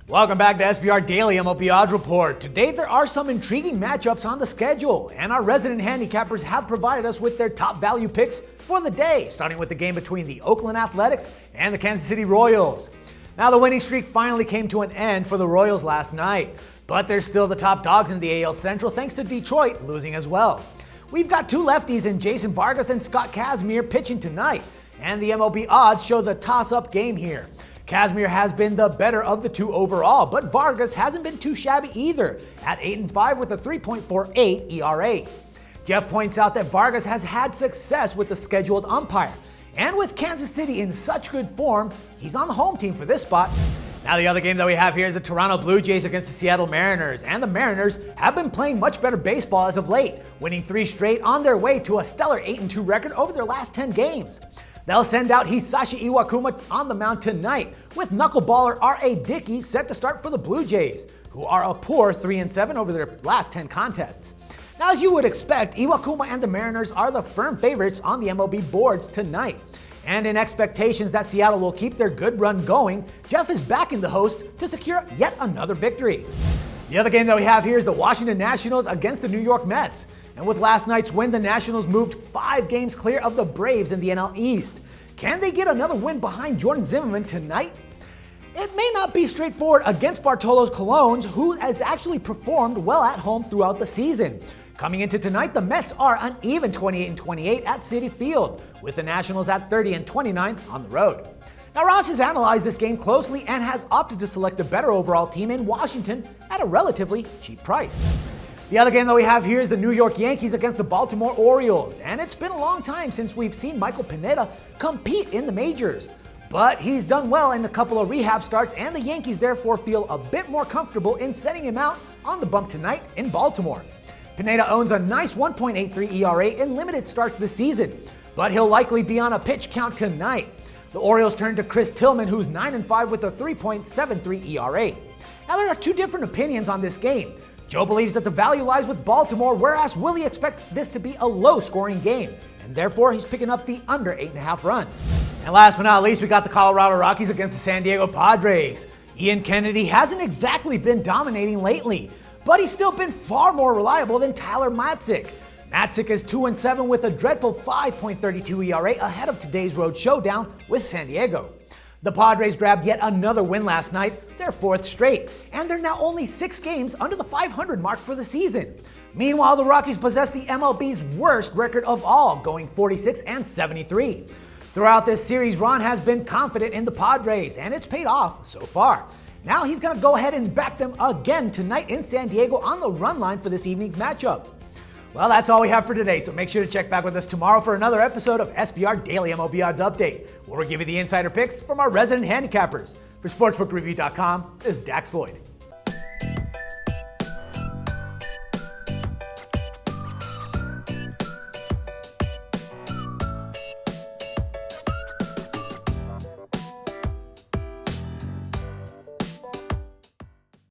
Welcome back to SBR Daily MLB Odds Report. Today there are some intriguing matchups on the schedule, and our resident handicappers have provided us with their top value picks for the day, starting with the game between the Oakland Athletics and the Kansas City Royals. Now the winning streak finally came to an end for the Royals last night, but they're still the top dogs in the AL Central thanks to Detroit losing as well. We've got two lefties in Jason Vargas and Scott Kazmir pitching tonight, and the MLB odds show the toss-up game here. Kazmir has been the better of the two overall, but Vargas hasn't been too shabby either, at 8-5 with a 3.48 ERA. Jeff points out that Vargas has had success with the scheduled umpire, and with Kansas City in such good form, he's on the home team for this spot. Now the other game that we have here is the Toronto Blue Jays against the Seattle Mariners, and the Mariners have been playing much better baseball as of late, winning 3 straight on their way to a stellar 8-2 record over their last 10 games. They'll send out Hisashi Iwakuma on the mound tonight, with knuckleballer R.A. Dickey set to start for the Blue Jays, who are a poor 3-7 over their last 10 contests. Now, as you would expect, Iwakuma and the Mariners are the firm favorites on the MLB boards tonight. And in expectations that Seattle will keep their good run going, Jeff is backing the host to secure yet another victory. The other game that we have here is the Washington Nationals against the New York Mets. And with last night's win, the Nationals moved 5 games clear of the Braves in the NL East. Can they get another win behind Jordan Zimmermann tonight? It may not be straightforward against Bartolos Colons, who has actually performed well at home throughout the season. Coming into tonight, the Mets are an even 28-28 at Citi Field, with the Nationals at 30-29 on the road. Now, Ross has analyzed this game closely and has opted to select a better overall team in Washington at a relatively cheap price. The other game that we have here is the New York Yankees against the Baltimore Orioles, and it's been a long time since we've seen Michael Pineda compete in the majors. But he's done well in a couple of rehab starts, and the Yankees therefore feel a bit more comfortable in setting him out on the bump tonight in Baltimore. Pineda owns a nice 1.83 ERA in limited starts this season, but he'll likely be on a pitch count tonight. The Orioles turn to Chris Tillman, who's 9-5 with a 3.73 ERA. Now, there are two different opinions on this game. Joe believes that the value lies with Baltimore, whereas Willie expects this to be a low-scoring game, and therefore he's picking up the under 8.5 runs. And last but not least, we got the Colorado Rockies against the San Diego Padres. Ian Kennedy hasn't exactly been dominating lately, but he's still been far more reliable than Tyler Matzek. Matzek is 2-7 with a dreadful 5.32 ERA ahead of today's road showdown with San Diego. The Padres grabbed yet another win last night, their 4th straight, and they're now only 6 games under the 500 mark for the season. Meanwhile, the Rockies possess the MLB's worst record of all, going 46-73. Throughout this series, Ron has been confident in the Padres, and it's paid off so far. Now he's going to go ahead and back them again tonight in San Diego on the run line for this evening's matchup. Well, that's all we have for today, so make sure to check back with us tomorrow for another episode of SBR Daily MLB Odds Update, where we'll give you the insider picks from our resident handicappers. For SportsbookReview.com, this is Dax Floyd.